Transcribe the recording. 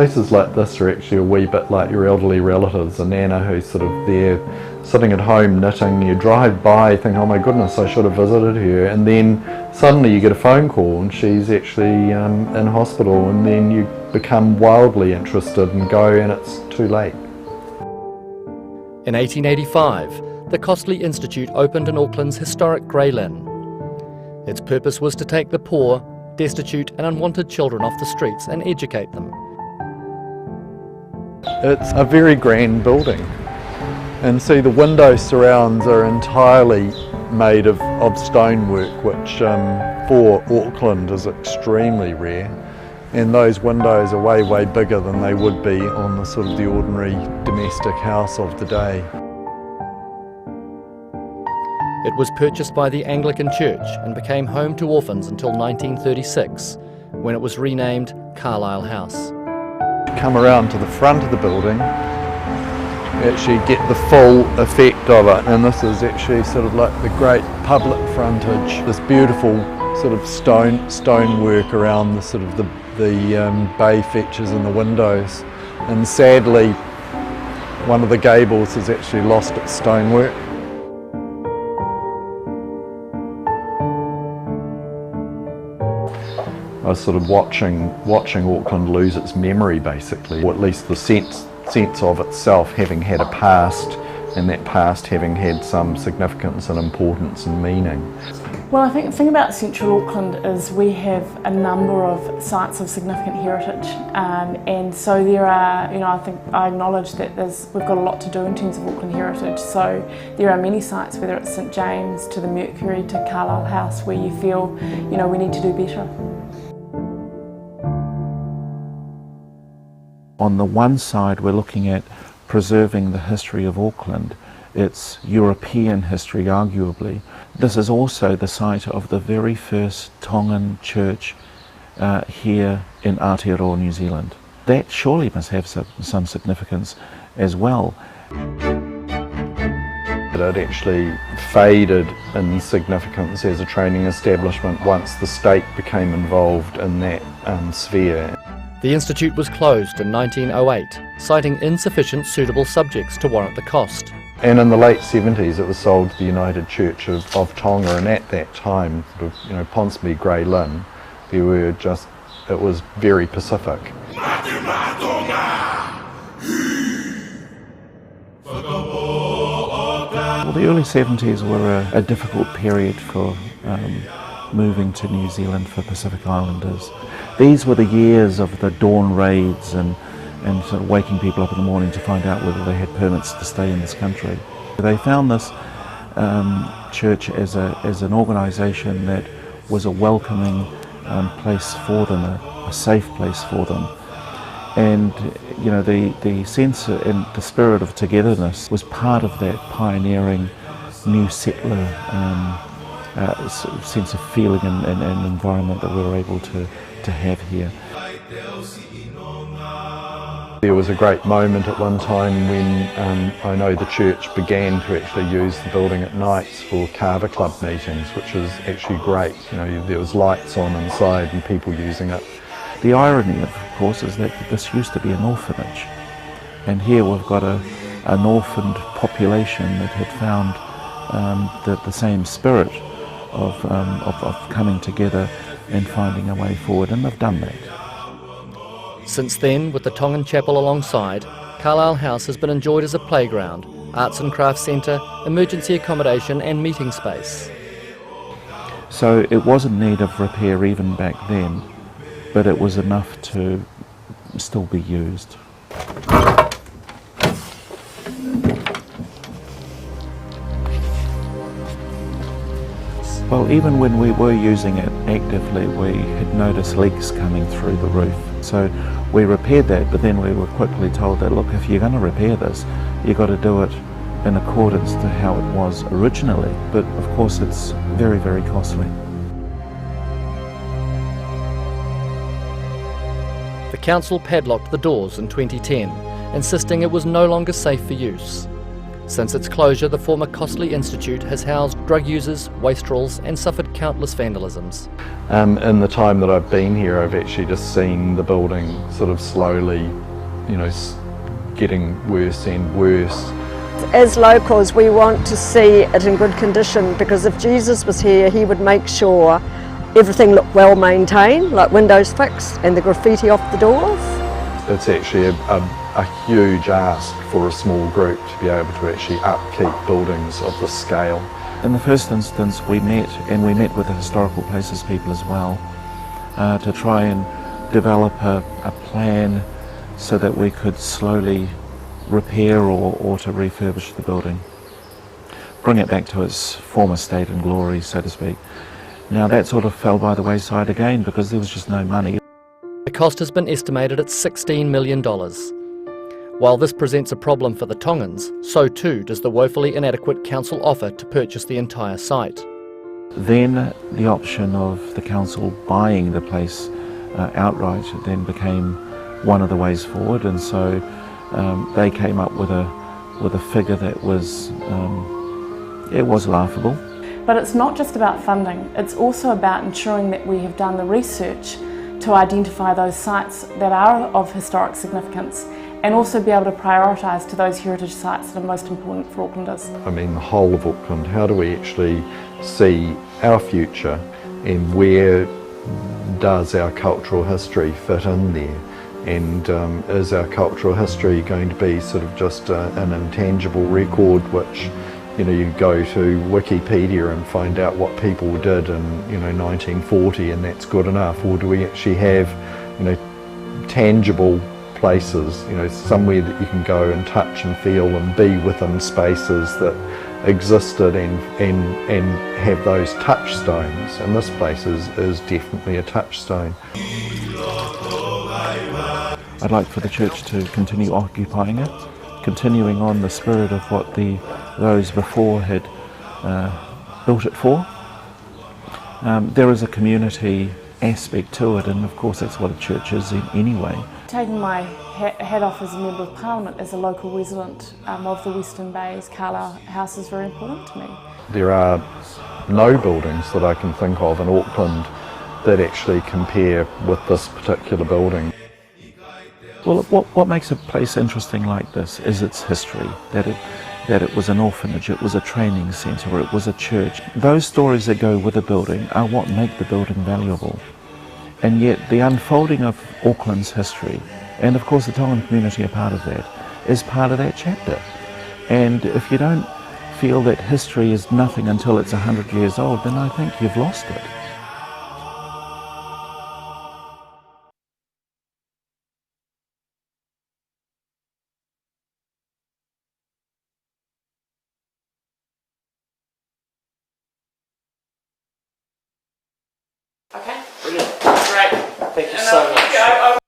places like this are actually a wee bit like your elderly relatives, a nana who's sort of there sitting at home knitting. You drive by, think, oh my goodness, I should have visited her, and then suddenly you get a phone call and she's actually in hospital, and then you become wildly interested and go, and it's too late. In 1885, the Costly Institute opened in Auckland's historic Grey Lynn. Its purpose was to take the poor, destitute and unwanted children off the streets and educate them. It's a very grand building, and see the window surrounds are entirely made of stonework, which for Auckland is extremely rare, and those windows are way bigger than they would be on the sort of the ordinary domestic house of the day. It was purchased by the Anglican Church and became home to orphans until 1936, when it was renamed Carlile House. Come around to the front of the building, actually get the full effect of it, and this is actually sort of like the great public frontage, this beautiful sort of stonework around the sort of the bay features in the windows, and sadly one of the gables has actually lost its stonework. I was sort of watching Auckland lose its memory, basically, or at least the sense of itself having had a past, and that past having had some significance and importance and meaning. Well, I think the thing about Central Auckland is we have a number of sites of significant heritage, and so there are, I think I acknowledge that we've got a lot to do in terms of Auckland heritage. So there are many sites, whether it's St James to the Mercury to Carlile House, where you feel, we need to do better. On the one side, we're looking at preserving the history of Auckland, its European history arguably. This is also the site of the very first Tongan church here in Aotearoa, New Zealand. That surely must have some significance as well. It actually faded in significance as a training establishment once the state became involved in that sphere. The institute was closed in 1908, citing insufficient suitable subjects to warrant the cost. And in the late 70s it was sold to the United Church of Tonga, and at that time, Ponsonby, Grey Lynn, it was very Pacific. Well, the early 70s were a difficult period for moving to New Zealand for Pacific Islanders. These were the years of the dawn raids and sort of waking people up in the morning to find out whether they had permits to stay in this country. They found this church as an organisation that was a welcoming place for them, a safe place for them. And the sense and the spirit of togetherness was part of that pioneering new settler sense of feeling and environment that we were able to have here. There was a great moment at one time when I know the church began to actually use the building at nights for Carver Club meetings, which was actually great. There was lights on inside and people using it. The irony, of course, is that this used to be an orphanage, and here we've got an orphaned population that had found the same spirit of coming together and finding a way forward, and they've done that. Since then, with the Tongan chapel alongside, Carlile House has been enjoyed as a playground, arts and crafts centre, emergency accommodation and meeting space. So it was in need of repair even back then, but it was enough to still be used. Well, even when we were using it actively, we had noticed leaks coming through the roof. So we repaired that, but then we were quickly told that, look, if you're going to repair this, you've got to do it in accordance to how it was originally. But of course, it's very, very costly. The council padlocked the doors in 2010, insisting it was no longer safe for use. Since its closure, the former Costly Institute has housed drug users, wastrels, and suffered countless vandalisms. In the time that I've been here, I've actually just seen the building sort of slowly, getting worse and worse. As locals, we want to see it in good condition, because if Jesus was here, he would make sure everything looked well maintained, like windows fixed and the graffiti off the doors. It's actually a huge ask for a small group to be able to actually upkeep buildings of this scale. In the first instance, we met with the historical places people as well, to try and develop a plan so that we could slowly repair or to refurbish the building, bring it back to its former state and glory, so to speak. Now that sort of fell by the wayside again because there was just no money. The cost has been estimated at $16 million. While this presents a problem for the Tongans, so too does the woefully inadequate council offer to purchase the entire site. Then the option of the council buying the place outright then became one of the ways forward, and so they came up with a figure that was it was laughable. But it's not just about funding, it's also about ensuring that we have done the research to identify those sites that are of historic significance, and also be able to prioritise to those heritage sites that are most important for Aucklanders. I mean, the whole of Auckland, how do we actually see our future, and where does our cultural history fit in there? And is our cultural history going to be sort of just an intangible record which, you go to Wikipedia and find out what people did in 1940 and that's good enough? Or do we actually have tangible places, somewhere that you can go and touch and feel and be within spaces that existed and have those touchstones? And this place is definitely a touchstone. I'd like for the church to continue occupying it, continuing on the spirit of what those before had built it for. There is a community aspect to it, and of course that's what a church is anyway. Taking my hat off as a Member of Parliament, as a local resident of the Western Bays, Carlile House is very important to me. There are no buildings that I can think of in Auckland that actually compare with this particular building. Well, what makes a place interesting like this is its history, that it was an orphanage, it was a training centre, it was a church. Those stories that go with a building are what make the building valuable. And yet the unfolding of Auckland's history, and of course the Tongan community are part of that, is part of that chapter. And if you don't feel that history is nothing until it's 100 years old, then I think you've lost it. Okay, brilliant. Great. Thank you so much.